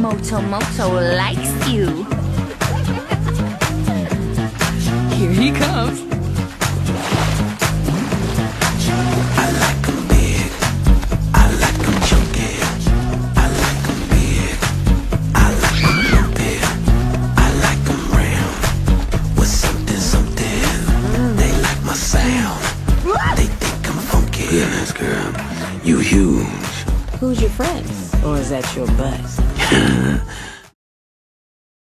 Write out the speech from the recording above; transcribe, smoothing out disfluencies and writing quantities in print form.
Moto likes you. Here he comes. I like 'em big, I like 'em chunky, I like 'em big, I like 'em lumpy, I like 'em round, with something, they like my sound, they think I'm funky. Goodness, girl, you huge. Who's your friends? Or is that your butt?